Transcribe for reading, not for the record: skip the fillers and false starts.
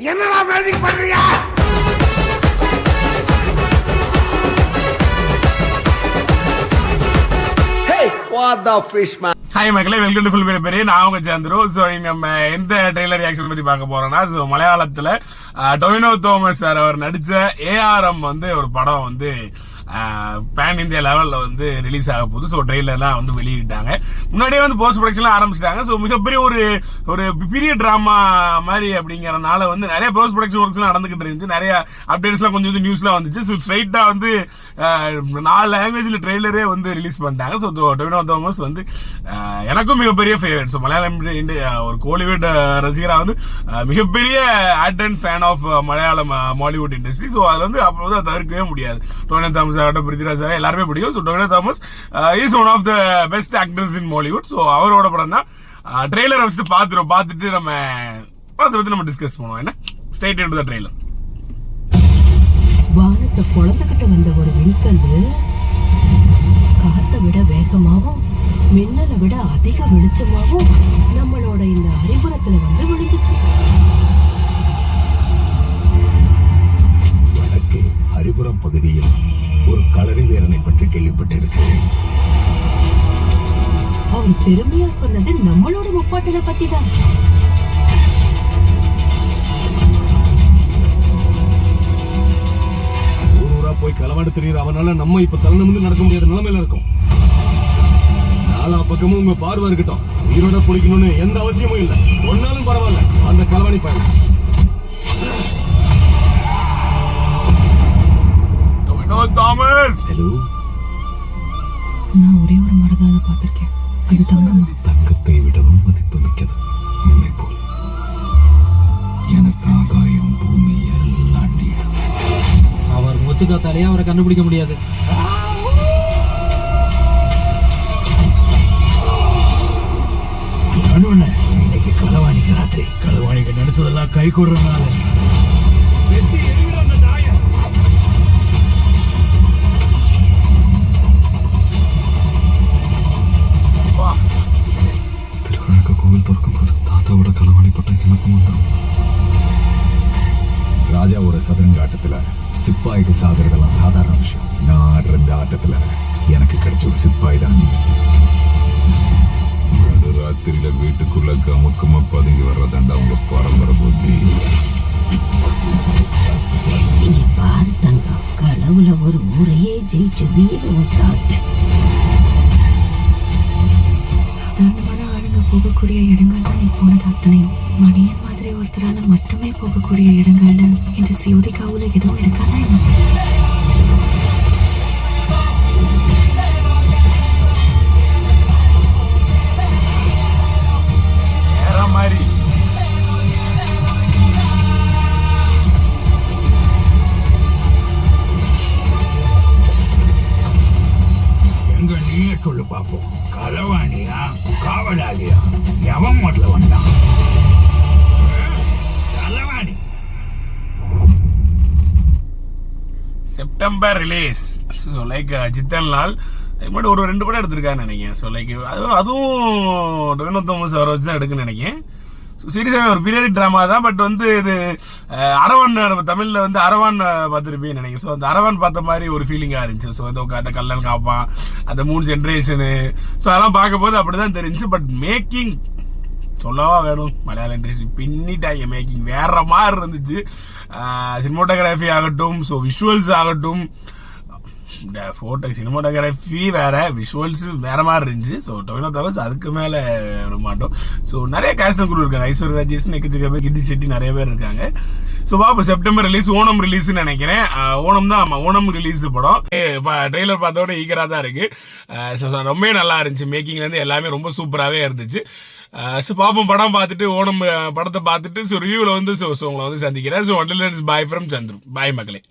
என்னடா மேஜிக் பண்றீங்க? ஹாய் மக்களே, வெல்கம் டு ஃபில்ம் பேரு. நான் உங்க சந்துரு. ஸோ நம்ம எந்த ட்ரெய்லர் ரியாக்ஷன் பத்தி பார்க்க போறோம்னா, ஸோ மலையாளத்துல டொவினோ தோமஸ் சார் அவர் நடிச்ச ஏஆர்எம் வந்து ஒரு படம் வந்து பேன் இந்தியா லெவல்ல வந்து ரிலீஸ் ஆக போகுது. ஸோ ட்ரெய்லர்லாம் வந்து வெளியிட்டாங்க. முன்னாடியே வந்து போஸ்ட் ப்ரொடக்ஷன்லாம் ஆரம்பிச்சிட்டாங்க. ஸோ மிகப்பெரிய ஒரு பீரியட் டிராமா மாதிரி அப்படிங்கறதுனால வந்து நிறைய போஸ்ட் ப்ரொடக்ஷன் ஒர்க்ஸ்லாம் நடந்துகிட்டு இருந்துச்சு. நிறைய அப்டேட்ஸ்லாம் கொஞ்சம் நியூஸ்லாம் வந்துச்சு. ஸோ ஸ்ட்ரைட்டா வந்து 4 லாங்குவேஜ்ல ட்ரெய்லரே வந்து ரிலீஸ் பண்ணிட்டாங்க. ஸோ டொவினோ தோமஸ் வந்து எனக்கும் மிகப்பெரிய ஃபேவரட். ஸோ மலையாளம் ஒரு கோலிவுட் ரசிகரா வந்து மிகப்பெரிய actor and fan of Malayalam Mollywood industry. So அதுல வந்து அப்போதான் தவிர்க்கவே முடியாது. டொவினோ தாமஸ் ஆகட்டும், பிருத்திவிராஜ் சார் எல்லாருமே பிடிக்கும். So Tovino Thomas is one of the best actors in Mollywood. So அவரோட படம் தான். ட்ரெய்லரை வச்சுட்டு பார்த்துட்டு நம்ம படத்தை பத்தி நம்ம டிஸ்கஸ் பண்ணுவோம். என்ன ஸ்ட்ரைட் இன்டு தி ட்ரெய்லர். வானத்தை பொழந்துகிட்டு வந்த ஒரு விண்கல்லு காத்தை விட வேகமாவும் மின்னலை விட அதிக வெளிச்சமாவும் நம்மளோட இந்த அறிவுரத்துல வந்து விழுந்துச்சு. வடக்கு ஹரிபுரம் பகுதியில் ஒரு களரி வீரனை பற்றி கேள்விப்பட்டிருக்கிறேன். அவர் பெருமையா சொன்னது நம்மளோட முப்பாட்டனை பத்தி தான். ஊரூரா போய் களவாடு தெரியுற அவனால நம்ம இப்ப தலைநிமிர்ந்து நடக்க முடியாத நிலைமையில இருக்கும். நாலா பக்கமும் உங்க பார்வை இருக்கட்டும். உயிரோட பிடிக்கணும்னு எந்த அவசியமும் இல்லை. ஒன்னாலும் பரவாயில்ல, அந்த களவாணி பயணம். Thomas, hello. நான் ஒரே ஒரு மரதாத பார்த்திருக்கேன். அது தங்கமா? தங்கத்தை விடவும் மதிப்பு மிக்கது. உண்மை போல் எனக்கு ஆகாயம் பூமி எல்லாம் நீதான். அவர் மூச்சு காத்தாலேயே அவரை கண்டுபிடிக்க முடியாது. இன்னைக்கு களவாணிக்கு ராத்திரி. களவாணிக்கு நினைச்சதெல்லாம் கை கூடுறதுனால கோவில் திறக்கும் போது தாத்தாவோட களவாணி பட்டம் எனக்கும் வந்துடும். ராஜாவோட சதுரங்க ஆட்டத்துல சிப்பாய்க்கு சாகுறதெல்லாம் சாதாரண விஷயம். நான் ஆடுற இந்த ஆட்டத்துல எனக்கு கிடைச்ச ஒரு சிப்பாய் தான். ராத்திரியில வீட்டுக்குள்ள கமுக்கமா பதுங்கி வர்றதாண்டா உங்க பரம்பரை புத்தி. பாரு தங்கம், களவுல ஒரு ஊரையே ஜெயிச்ச வீரம் தாத்த. சாதாரணமான ஆளுங்க போகக்கூடிய இடங்கள் தான் நீ போனது அத்தனையும். மணியன் மாதிரி ஒருத்தரால மட்டுமே போகக்கூடிய இடங்கள்ல இந்த சியோதிகாவுல எதுவும் இருக்காதா என்ன? எங்க நீயே சொல்லு பாப்போம். களவாணியா காவலாளியா எவன் முதல்ல வந்தான்? Kalavani. September release. So like Jithan Lal முன்னாடி ஒரு 2 படம் எடுத்திருக்கான்னு நினைக்கிறேன். ஸோ லைக் அதுவும் டொவினோ தாமஸ் அவரை வச்சு தான் எடுக்குன்னு நினைக்கிறேன். ஸோ சீரியஸாக ஒரு பீரியட் டிராமா தான். பட் வந்து இது அரவான், நம்ம தமிழ்ல வந்து அரவான் பார்த்துருப்பீங்கன்னு நினைக்கிறேன். ஸோ அந்த அரவான் பார்த்த மாதிரி ஒரு ஃபீலிங்கா இருந்துச்சு. ஸோ அந்த கல்லன் காப்பான், அந்த 3 ஜென்ரேஷனு, ஸோ அதெல்லாம் பார்க்கும்போது அப்படிதான் தெரிஞ்சு. பட் மேக்கிங் சொல்லவா வேணும். மலையாள இண்டஸ்ட்ரி பின்னிட்டாங்க. மேக்கிங் வேற மாதிரி இருந்துச்சு. சினிமோட்டோகிராஃபி ஆகட்டும், ஸோ விஷுவல்ஸ் ஆகட்டும், போட்டோ சினிமாட்டோகிராஃபி வேற, விஷுவல்ஸ் வேற மாதிரி இருந்துச்சு. ஸோ டொவினோ தாமஸ் அதுக்கு மேல விட மாட்டோம். ஸோ நிறைய கேஸ்ட் குரூப் இருக்காங்க. ஐஸ்வர்யா ராஜேஷ், எக்கச்சக்க பேர், கிட்டி செட்டி, நிறைய பேர் இருக்காங்க. ஸோ பாப்பா செப்டம்பர் ரிலீஸ், ஓணம் ரிலீஸ் நினைக்கிறேன். ஓணம் தான், ஆமா ஓணம் ரிலீஸ் படம். ட்ரெய்லர் பார்த்தோட ஈகரா தான் இருக்கு. ரொம்ப நல்லா இருந்துச்சு. மேக்கிங்ல இருந்து எல்லாமே ரொம்ப சூப்பராகவே இருந்துச்சு. ஸோ பாப்போம், படம் பார்த்துட்டு ஓணம் படத்தை பார்த்துட்டு ஸோ ரிவ்யூவில் வந்து உங்களை வந்து சந்திக்கிறேன். So until it's bye from Chandru. Bye மக்களே.